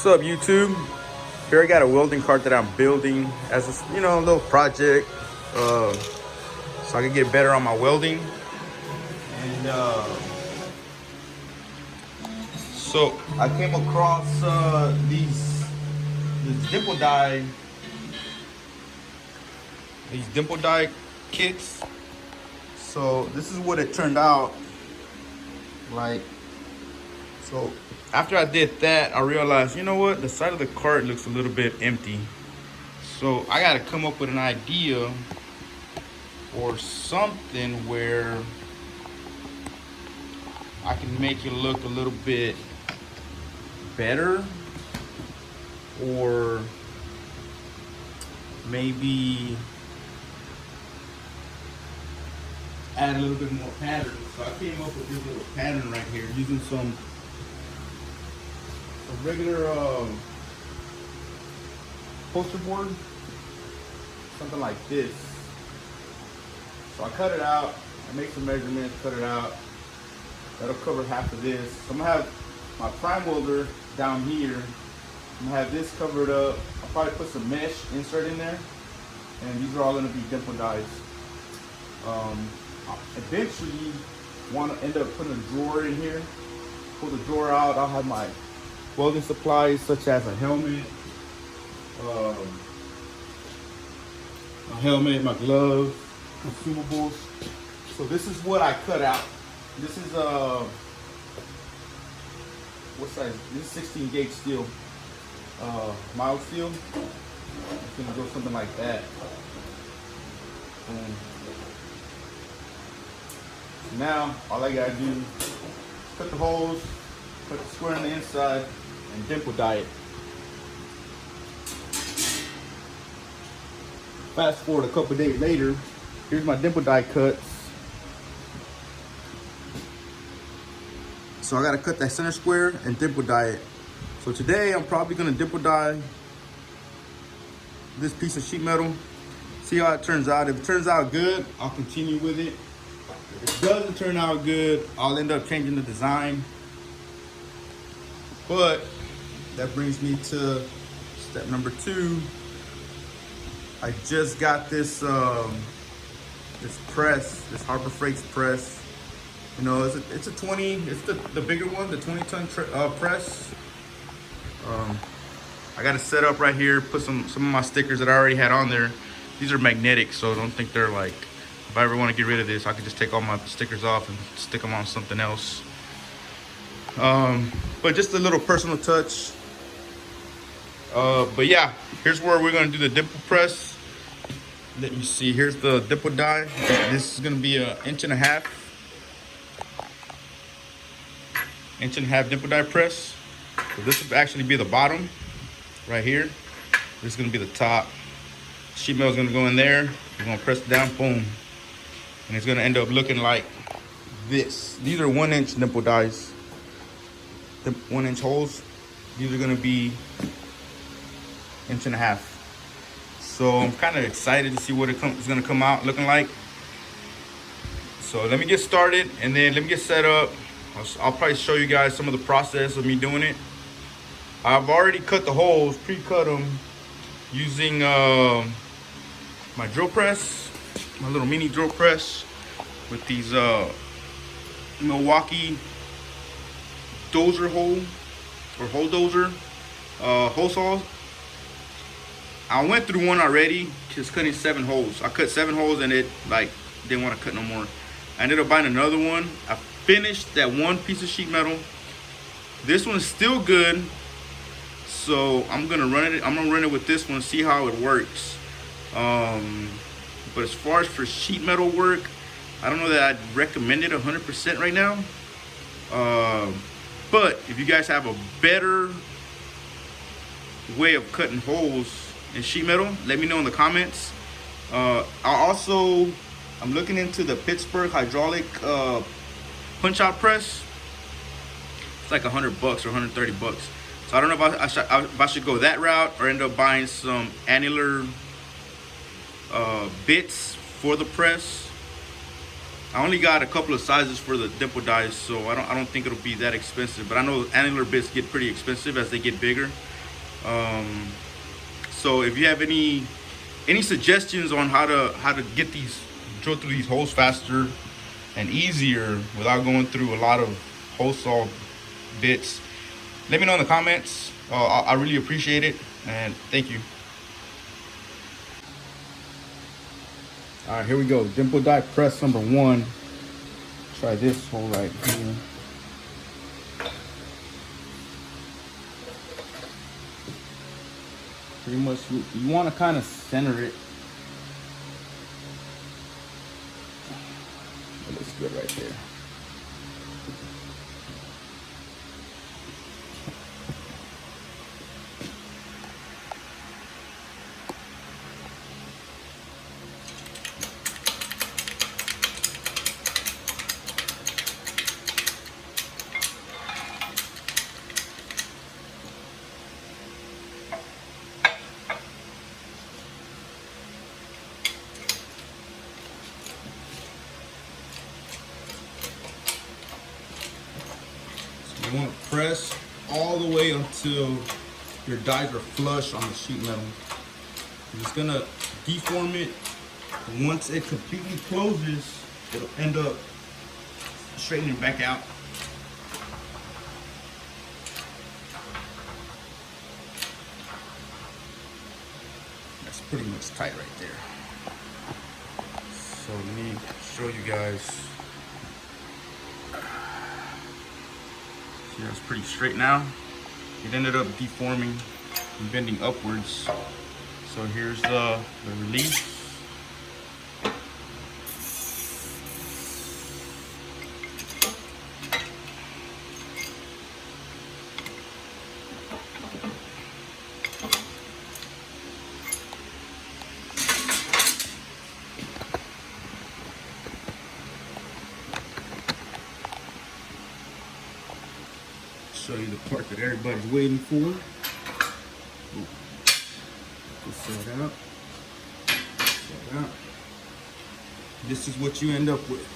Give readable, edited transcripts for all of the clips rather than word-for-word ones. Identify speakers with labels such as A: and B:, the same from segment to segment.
A: What's up, YouTube? Here I got a welding cart that I'm building as a, a little project, so I can get better on my welding. And so I came across these Dimple Die kits. So this is what it turned out like. So after I did that, I realized, you know what? The side of the cart looks a little bit empty. So I got to come up with an idea or something where I can make it look a little bit better, or maybe add a little bit more pattern. So I came up with this little pattern right here using some regular poster board, something like this. So I cut it out, I make some measurements, cut it out. That'll cover half of this. So I'm gonna have my prime welder down here. I'm gonna have this covered up. I'll probably put some mesh insert in there, and these are all gonna be Dimple Dies. Eventually want to end up putting a drawer in here. Pull the drawer out, I'll have my welding supplies such as a helmet, my gloves, consumables. So this is what I cut out. This is what size? This is 16 gauge steel, mild steel. It's gonna go something like that. Now all I gotta do is cut the holes, put the square on the inside, and Dimple Die it. Fast forward a couple days later, here's my Dimple Die cuts. So I gotta cut that center square and Dimple Die it. So today I'm probably gonna Dimple Die this piece of sheet metal, see how it turns out. If it turns out good, I'll continue with it. If it doesn't turn out good, I'll end up changing the design. But that brings me to step number 2. I just got this this press, this Harbor Freights press. You know, it's a 20. It's the bigger one, the 20-ton press. I got it set up right here. Put some of my stickers that I already had on there. These are magnetic, so don't think they're like. If I ever want to get rid of this, I can just take all my stickers off and stick them on something else. But just a little personal touch. But yeah, here's where we're gonna do the dimple press. Let me see. Here's the Dimple Die. This is gonna be an 1.5 inch Dimple Die press. So this will actually be the bottom right here. This is gonna be the top. Sheet metal is gonna go in there. We're gonna press it down, boom, and it's gonna end up looking like this. These are 1-inch Dimple Dies. The 1-inch holes. These are gonna be 1.5 inch. So I'm kind of excited to see what it's gonna come out looking like. So let me get started, and then let me get set up. I'll probably show you guys some of the process of me doing it. I've already cut the holes, pre-cut them using my drill press, my little mini drill press with these Milwaukee dozer hole or hole dozer hole saws. I went through one already, just cutting 7 holes. I cut 7 holes and it like didn't want to cut no more. I ended up buying another one. I finished that one piece of sheet metal. This one's still good, so I'm gonna run it with this one, see how it works. But as far as for sheet metal work, I don't know that I'd recommend it 100% right now. But if you guys have a better way of cutting holes in sheet metal, let me know in the comments. I'm looking into the Pittsburgh hydraulic punch out press. It's like $100 or $130. So I don't know if I should go that route or end up buying some annular bits for the press. I only got a couple of sizes for the Dimple Dies, so I don't think it'll be that expensive. But I know annular bits get pretty expensive as they get bigger. So if you have any suggestions on how to get these, drill through these holes faster and easier without going through a lot of hole saw bits, let me know in the comments. I really appreciate it, and thank you. All right, here we go. Dimple Die press number 1. Try this hole right here. Pretty much, you want to kind of center it. It looks good right there. You want to press all the way until your dies are flush on the sheet metal. You're just gonna deform it. And once it completely closes, it'll end up straightening back out. That's pretty much tight right there. So let me show you guys. See, that's pretty straight now. It ended up deforming and bending upwards. So here's the release. Show you the part that everybody's waiting for. Set out. Set out. This is what you end up with.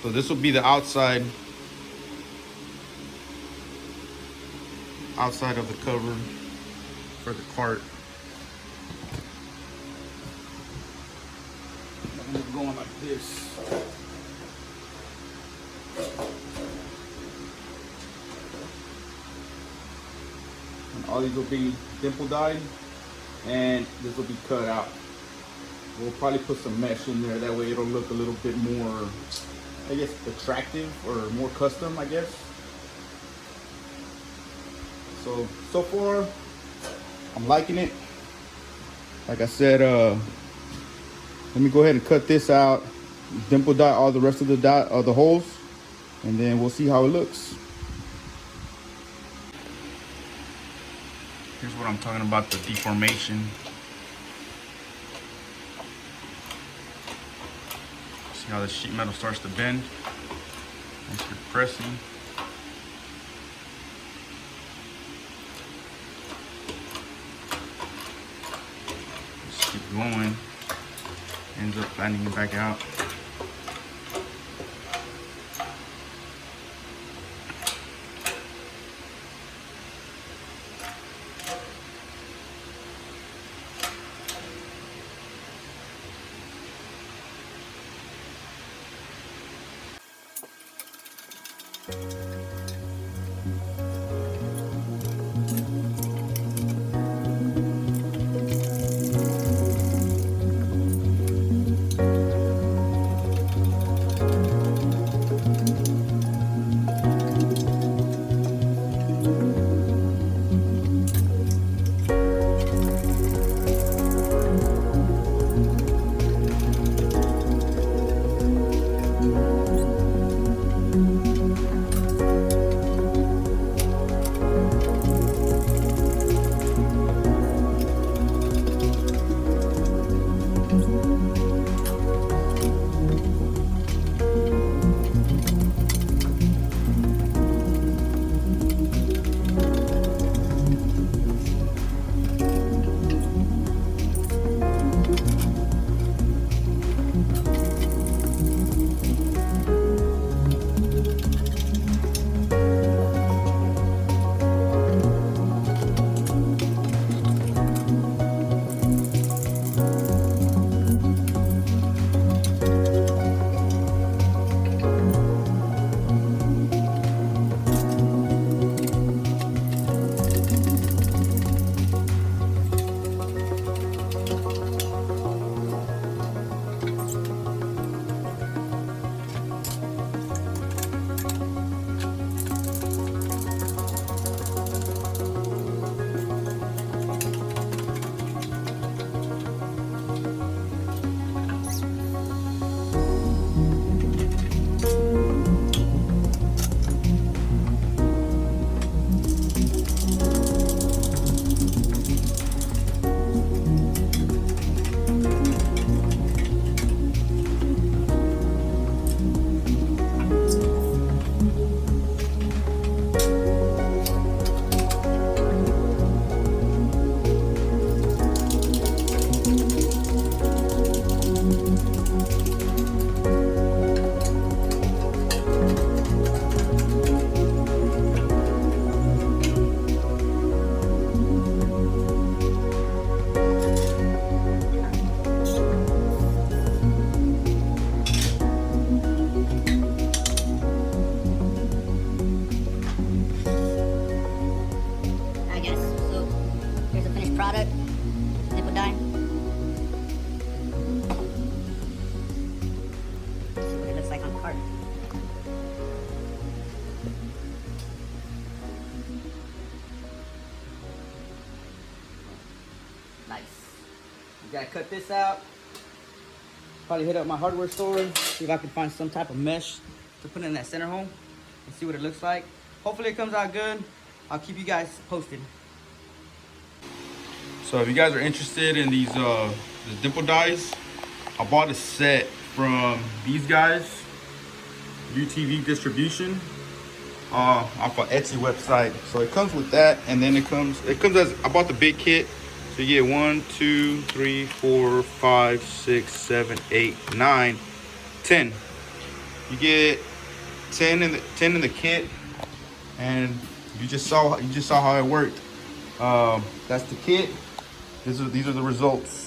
A: So this will be the outside of the cover for the cart. I'm just going like this. And all these will be dimple dyed, and this will be cut out. We'll probably put some mesh in there, that way it'll look a little bit more, I guess, attractive or more custom, I guess. So far, I'm liking it. Like I said, let me go ahead and cut this out, dimple dye all the rest of the holes, and then we'll see how it looks. Here's what I'm talking about, the deformation. See how the sheet metal starts to bend once you're pressing. Just keep going. Ends up flattening it back out.
B: You gotta cut this out. Probably hit up my hardware store, see if I can find some type of mesh to put in that center hole and see what it looks like. Hopefully it comes out good. I'll keep you guys posted.
A: So if you guys are interested in these Dimple Dies, I bought a set from these guys, UTV Distribution, off of Etsy website. So it comes with that, and then it comes as, I bought the big kit. So you get 1, 2, 3, 4, 5, 6, 7, 8, 9, 10. You get 10 in the kit, and you just saw how it worked. That's the kit. These are the results.